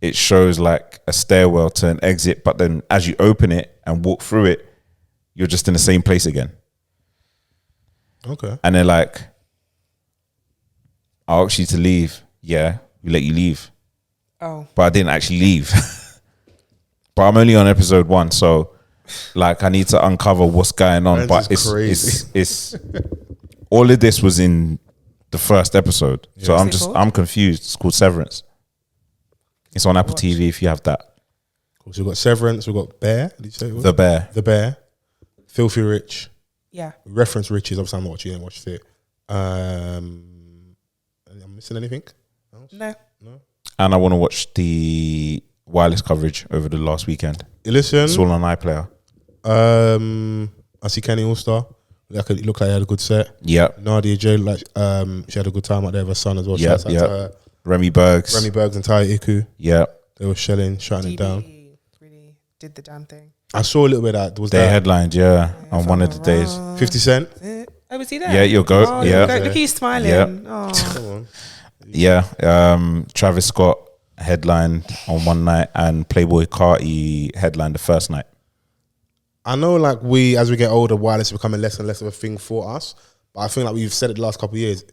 it shows like a stairwell to an exit. But then as you open it and walk through it, you're just in the same place again. Okay. And they're like, I asked you to leave. Yeah, we let you leave. Oh. But I didn't actually leave. But I'm only on episode 1, so like I need to uncover what's going on. But it's all of this was in the first episode. Yeah. So I'm confused. It's called Severance. It's on Apple TV if you have that. Cool. So we've got Severance, we've got Bear. Did you say it was? The Bear. Filthy Rich. Yeah. Reference Riches. Obviously I'm not watching it. I watched it. I'm missing anything else? No. And I want to watch the wireless coverage over the last weekend. Listen. It's all on iPlayer. I see Kenny All-Star. It looked like he had a good set. Yeah. Nadia J, like she had a good time out there with her son as well. Yeah. Remy Bergs and Ty Iku. Yeah. They were shutting it down. Really did the damn thing. I saw a little bit of that. They headlined, on one of the days. 50 Cent. Oh, was he there? Yeah, you'll go. Oh, yeah. Look, he's smiling. Yeah. Oh. Yeah. Travis Scott headlined on one night and Playboy Carti headlined the first night. I know, like, as we get older, wireless is becoming less and less of a thing for us. But I think, like we've said it the last couple of years,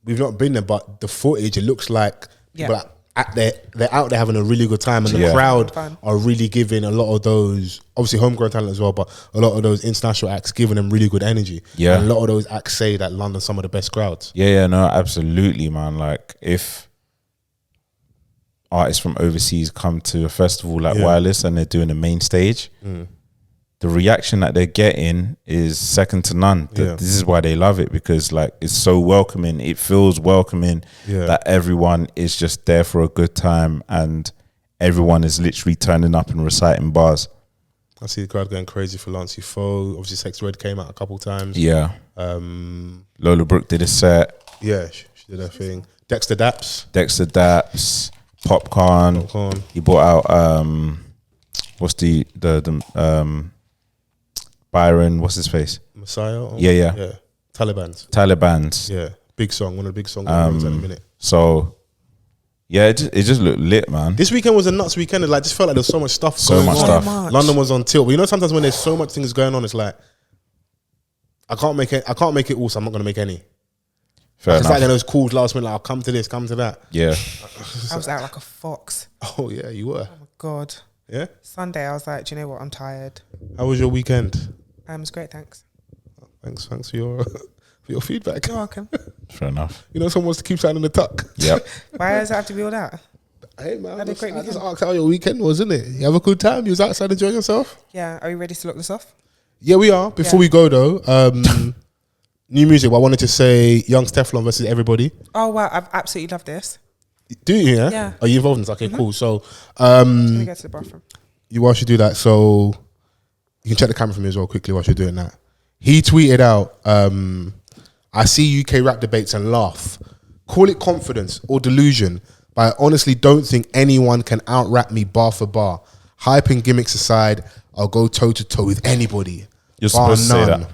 we've not been there, but the footage, it looks like people they're out there having a really good time, and the crowd are really giving a lot of those, obviously homegrown talent as well, but a lot of those international acts giving them really good energy. Yeah. And a lot of those acts say that London's some of the best crowds. Yeah, no, absolutely, man. Like, if artists from overseas come to a festival like Wireless and they're doing the main stage, the reaction that they're getting is second to none. This is why they love it, because like it's so welcoming. It feels welcoming that everyone is just there for a good time and everyone is literally turning up and reciting bars. I see the crowd going crazy for Lancey Foe. Obviously, Sex Red came out a couple times. Yeah. Lola Brooke did a set. Yeah, she did her thing. Dexter Daps, Popcorn. He brought out what's the Byron, what's his face? Messiah. Yeah. Taliban's. Yeah, big song. One of the big songs in a minute. So yeah, it just looked lit, man. This weekend was a nuts weekend. It, like, just felt like there was so much stuff going on. Stuff. London was on tilt. But you know, sometimes when there's so much things going on, it's like I can't make it all, so I'm not gonna make any. Fair It's enough. like those calls last minute, like, I'll come to this, come to that. Yeah. I was out like a fox. Oh yeah, you were. Oh my God. Yeah. Sunday, I was like, do you know what? I'm tired. How was your weekend? It was great, thanks. Thanks for your for your feedback. You're welcome. Fair enough. You know, someone wants to keep something in the tuck. Yep. Why does it have to be all that? Hey man, Had a great I just weekend. asked how your weekend was, isn't it? You have a good time? You was outside enjoying yourself? Yeah, are we ready to lock this off? Yeah, we are. Before we go though, new music. Well, I wanted to say Young Teflon versus Everybody. Oh wow, I've absolutely loved this. Do you? Yeah. Yeah. Are you involved in this? Okay, cool. So, I'm gonna go to the bathroom. while you do that, so you can check the camera for me as well quickly while you're doing that. He tweeted out, I see UK rap debates and laugh. Call it confidence or delusion, but I honestly don't think anyone can out-rap me bar for bar. Hype and gimmicks aside, I'll go toe-to-toe with anybody. You're bar supposed to say that.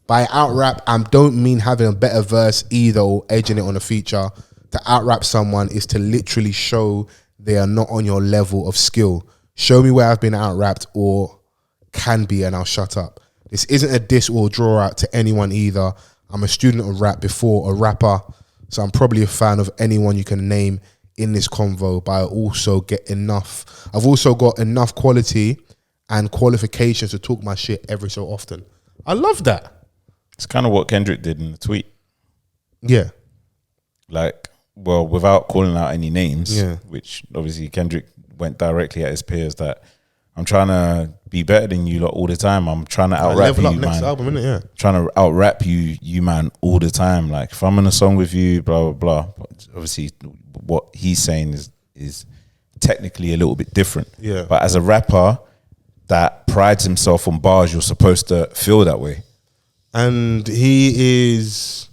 By out-rap, I don't mean having a better verse either or edging it on a feature. To out-rap someone is to literally show they are not on your level of skill. Show me where I've been out-rapped or can be and I'll shut up. This isn't a diss or draw out to anyone either. I'm a student of rap before a rapper, so I'm probably a fan of anyone you can name in this convo, but I've also got enough quality and qualifications to talk my shit every so often. I love that. It's kind of what Kendrick did in the tweet. Yeah. Like, well, without calling out any names, Yeah. which obviously Kendrick went directly at his peers, that I'm trying to be better than you lot all the time. I'm trying to out rap Level you, up next man. album, innit? Yeah. Trying to out rap you, man, all the time. Like, if I'm in a song with you, blah, blah, blah. But obviously, what he's saying is technically a little bit different. Yeah. But as a rapper that prides himself on bars, you're supposed to feel that way. And he is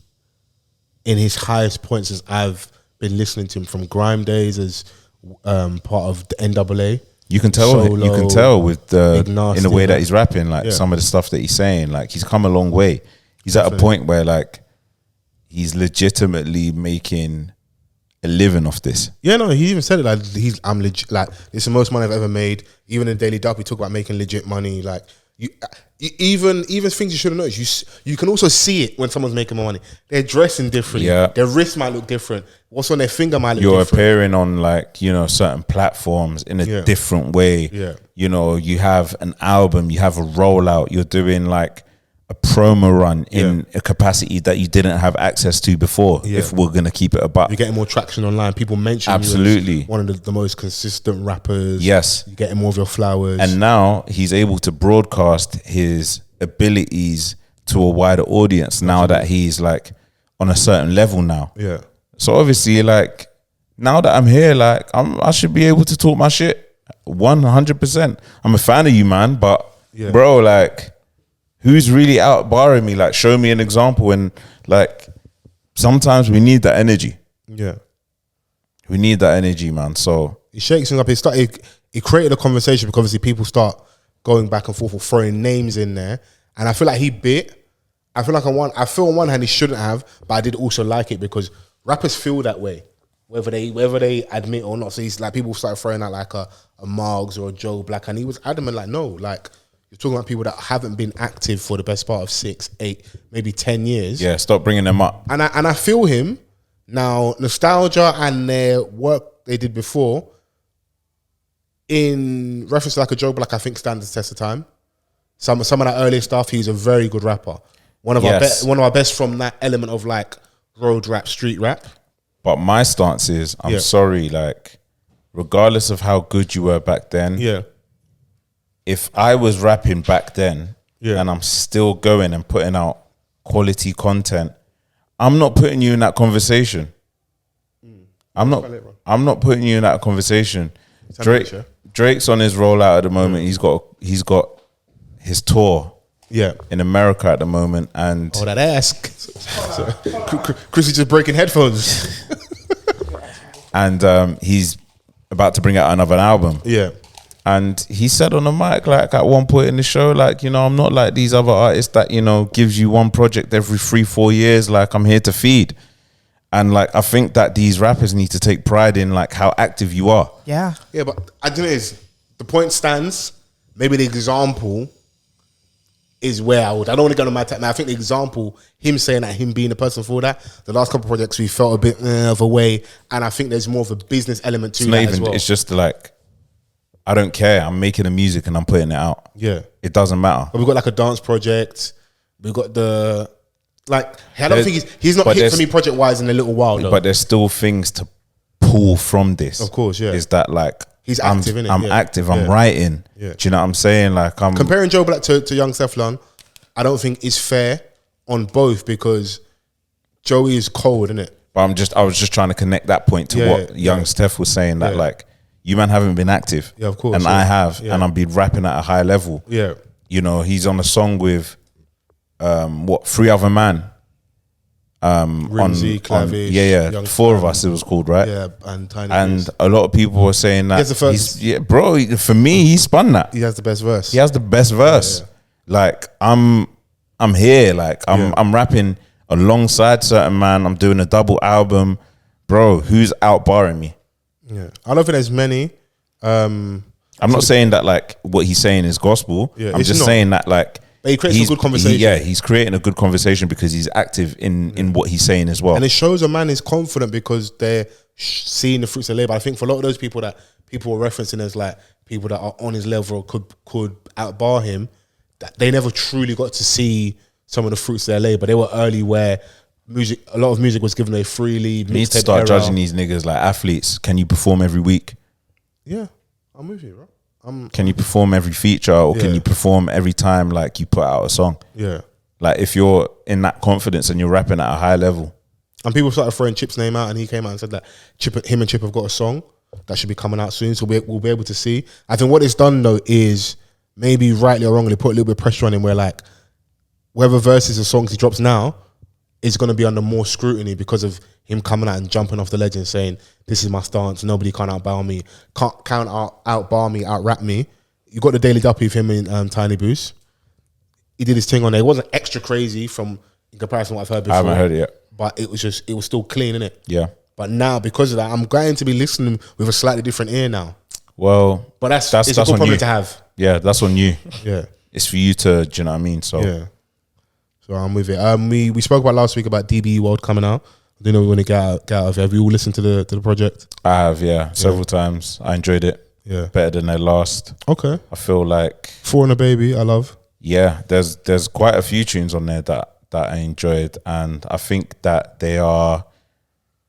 in his highest points as I've been listening to him, from Grime days as part of the NAA. You can tell. Solo, you can tell with the Big Nasty, in the way man. that he's rapping, like Yeah. some of the stuff that he's saying. Like, he's come a long way. He's at a point where like he's legitimately making a living off this. Yeah, no, he even said it like I'm legit. Like, it's the most money I've ever made. Even in Daily Duck, we talk about making legit money. Like, even things you should have noticed. You can also see it when someone's making more money. They're dressing differently. Yeah. Their wrist might look different. What's on their finger might look You're different. appearing on, like, you know, certain platforms in a different way. Yeah. You know, you have an album, you have a rollout, you're doing like a promo run in a capacity that you didn't have access to before. Yeah. If we're gonna keep it a buck. You're getting more traction online. People mention Absolutely. you as one of the most consistent rappers. Yes. You're getting more of your flowers. And now he's able to broadcast his abilities to a wider audience now that he's like on a certain level now. yeah. So obviously, like, now that I'm here, like, I should be able to talk my shit 100%. I'm a fan of you, man, but bro, like, who's really out barring me? Like, show me an example. And like, sometimes we need that energy. Yeah. We need that energy, man. So He shakes things up. It created a conversation because obviously people start going back and forth or throwing names in there. And I feel like he bit. I feel on one hand he shouldn't have, but I did also like it because rappers feel that way, whether they admit or not. So he's like, people started throwing out like a Margs or a Joe Black, and he was adamant like, no, like, you're talking about people that haven't been active for the best part of 6, 8, maybe 10 years. yeah, stop bringing them up. And I feel him now. Nostalgia and their work they did before, in reference to like a Joe Black, I think stands the test of time. Some of that earlier stuff, he's a very good rapper. One of our best from that element of like road rap, street rap. But my stance is, I'm sorry, like, regardless of how good you were back then, Yeah. if I was rapping back then Yeah. and I'm still going and putting out quality content, I'm not putting you in that conversation. I'm not putting you in that conversation. Drake's on his rollout at the moment. He's got his tour Yeah. in America at the moment, and Oh, that ass. Chrissy just breaking headphones. and he's about to bring out another album. Yeah. And he said on the mic, like at one point in the show, like, you know, I'm not like these other artists that, you know, gives you one project every 3-4 years. Like, I'm here to feed. And like, I think that these rappers need to take pride in like how active you are. Yeah. Yeah, but I think it is the point stands. Maybe the example is where I don't want to go to my tech. Now, I think the example, him saying that, him being the person for that, the last couple of projects we felt a bit of a way, and I think there's more of a business element to It's that not as even, well. it's just like, I don't care. I'm making the music and I'm putting it out. Yeah, It doesn't matter. but we've got like a dance project. We got the like. I don't think he's not but hit for there's- me project wise in a little while though. But there's still things to pull from this. Of course, yeah. Is that like, He's active, innit? I'm Yeah. active, I'm Yeah. writing. Yeah. Do you know what I'm saying? Like, I'm Comparing Joe Black to young Teflon, I don't think is fair on both because Joey is cold, isn't it? But I was just trying to connect that point to Yeah, what young Steph was saying, that Yeah. like, you man haven't been active. Yeah, of course, And yeah. I have, Yeah. and I've been rapping at a high level. Yeah, You know, he's on a song with 3 Other Man. Rimsey, Clavish, yeah, Young 4 of Stan. us it was called, right? yeah, and Tiny. And Beast. a lot of people were saying that He has the first- for me, he spun that. He has the best verse. He has the best verse. Like, I'm here. Like, I'm rapping alongside certain man. I'm doing a double album, bro. Who's out barring me? Yeah, I don't think there's many. I'm not saying that like what he's saying is gospel. Yeah, I'm it's just not. saying that like But he creates a good conversation. he's creating a good conversation because he's active in what he's saying as well. And it shows a man is confident because they're seeing the fruits of labor. I think for a lot of those people that people were referencing as like people that are on his level or could outbar him, that they never truly got to see some of the fruits of their labor. They were early where a lot of music was given away freely. You need to mixtape start era. judging these niggas like athletes. Can you perform every week? Yeah, I'm with you, bro. Can you perform every feature, or can Yeah. you perform every time like you put out a song? Yeah. Like, if you're in that confidence and you're rapping at a high level, And people started throwing Chip's name out, and he came out and said that him and Chip have got a song that should be coming out soon, so we'll be able to see. I think what it's done though is maybe rightly or wrongly put a little bit of pressure on him, where like whether verses or songs he drops now is going to be under more scrutiny because of him coming out and jumping off the ledge and saying, "This is my stance. Nobody can outbar me. Can't outbar me, out rap me." You got the Daily Duppy of him in Tiny Boost. He did his thing on there. It wasn't extra crazy in comparison to what I've heard before. I haven't heard it yet. But it was still clean, innit? Yeah. But now, because of that, I'm going to be listening with a slightly different ear now. Well, But it's a good on problem you. to have. Yeah, that's on you. Yeah, It's for you to, do you know what I mean? So yeah. So I'm with it. We spoke about last week about DBE World coming out. I don't know we want to get out of it. Have you all listened to the project? I have, several times. I enjoyed it. Yeah. Better than their last. Okay. I feel like, 4 and a Baby, I love. yeah, there's quite a few tunes on there that I enjoyed, and I think that they are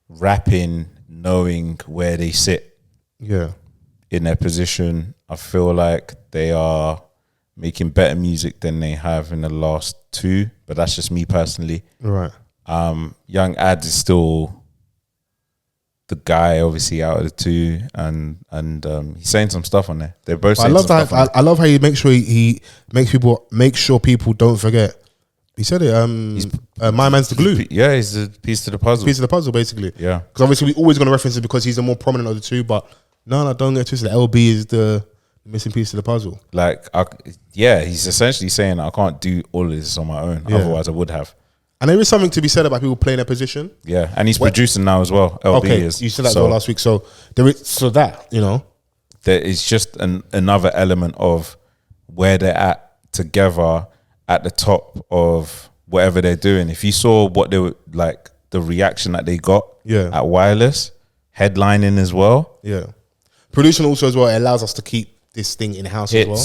rapping knowing where they sit Yeah. in their position. I feel like they are making better music than they have in the last 2, but that's just me personally. Right. Young Ad is still the guy, obviously, out of the 2, and he's saying some stuff on there. They're both I saying love some that. stuff on there. I love how he makes sure he makes sure people don't forget. He said it. My man's the glue. Yeah, he's a piece of the puzzle. Piece of the puzzle, basically. Yeah. Because obviously we're always going to reference it because he's the more prominent of the 2. But no, don't get twisted. LB is the missing piece of the puzzle. Like, he's essentially saying I can't do all of this on my own. Yeah. Otherwise, I would have. And there is something to be said about people playing their position. Yeah, and he's producing now as well. LB Okay, is. you said that as So well last week. So there is that, you know. there is just another element of where they're at together at the top of whatever they're doing. If you saw what they were like, the reaction that they got at Wireless, headlining as well. Yeah. Producing also as well, it allows us to keep this thing in house as well.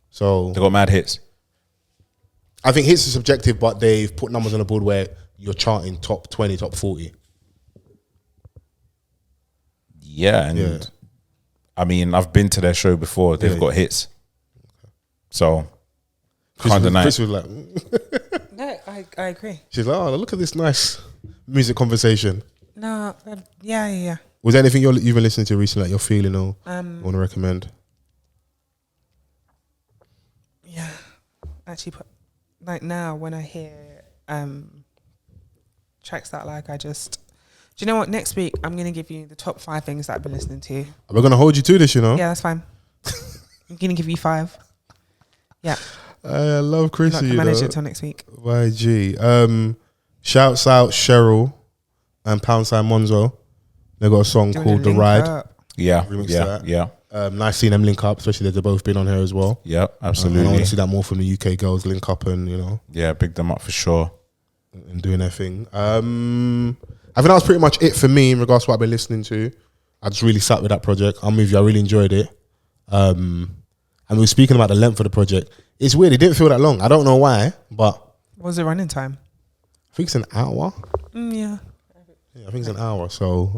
So They got mad hits. I think hits are subjective, but they've put numbers on the board where you're charting top 20, top 40. Yeah, and I mean, I've been to their show before. They've got hits. So, can't deny Chris it. was like, No, I agree. she's like, oh, look at this nice music conversation. No, yeah. Was there anything you've been listening to recently that you're feeling or want to recommend? Yeah. Actually, like now when I hear tracks that I like, I just... Do you know what? Next week, I'm going to give you the top 5 things that I've been listening to. We're going to hold you to this, you know? Yeah, that's fine. I'm going to give you 5. Yeah. I love I'm Chrissy, not you going to manage know. it till next week. YG. Shouts out Cheryl and Pound Sign Monzo. They got a song Doing called a The link Ride. up. Yeah, Remix to yeah, that. yeah, Nice seeing them link up, especially that they've both been on here as well. yeah, And I absolutely. want to see that more from the UK girls link up and, you know, Yeah, big them up for sure. and doing their thing. I think that was pretty much it for me in regards to what I've been listening to. I just really sat with that project. I'm with you. I really enjoyed it. And we were speaking about the length of the project. It's weird. It didn't feel that long. I don't know why, but What was the running time? I think it's an hour. Yeah. Yeah, I think it's an hour. So,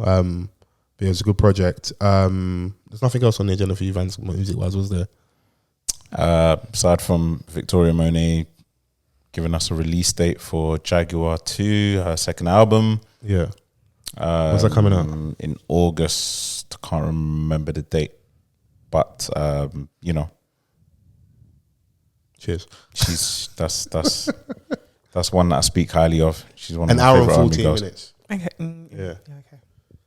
but it was a good project. There's nothing else on the agenda for you, Vans, music-wise, was there? Aside from Victoria Monet giving us a release date for Jaguar 2, her second album. Yeah. When's that coming out? In August. Can't remember the date. But, you know, Cheers. she's that's one that I speak highly of. She's one of An my hour and favorite R&B 14 girls. minutes. Okay. Yeah. Okay.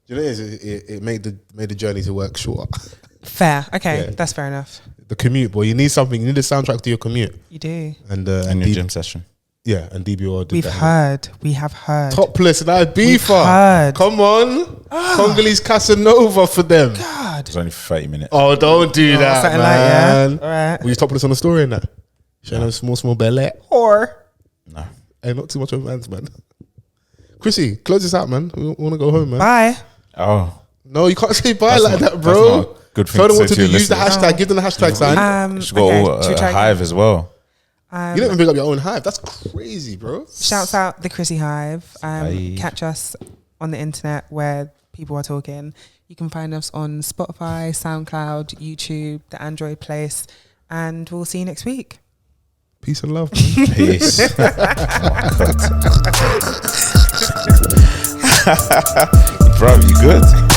Do you know what it is? It made the journey to work shorter. Fair. Okay. Yeah. That's fair enough. The commute, boy. You need something. You need a soundtrack to your commute. You do. And And your DB gym session. Yeah, and DBO did We've that. heard. We have heard. Topless and We've Ibiza. heard. Come on. Congolese Casanova for them. God. It was only for 30 minutes. Oh, don't do Oh, that, something man. like, yeah. All right. Were you topless on the story in that? Showing them small belly. Or No. Hey, not too much of Vans, man. Chrissy, close this out, man. We want to go home, man. bye. Oh. No, you can't say bye That's like not- that, that's bro. not a good thing Tell to them what say to to do. your Use the listeners. hashtag. Give them the hashtag, son. She's got all should we a try hive as well. You don't even pick up your own hive. That's crazy, bro. Shouts out the Chrissy Hive. Hive. Catch us on the internet where people are talking. You can find us on Spotify, SoundCloud, YouTube, the Android place, and we'll see you next week. Peace and love, man. Peace. Bro, you good?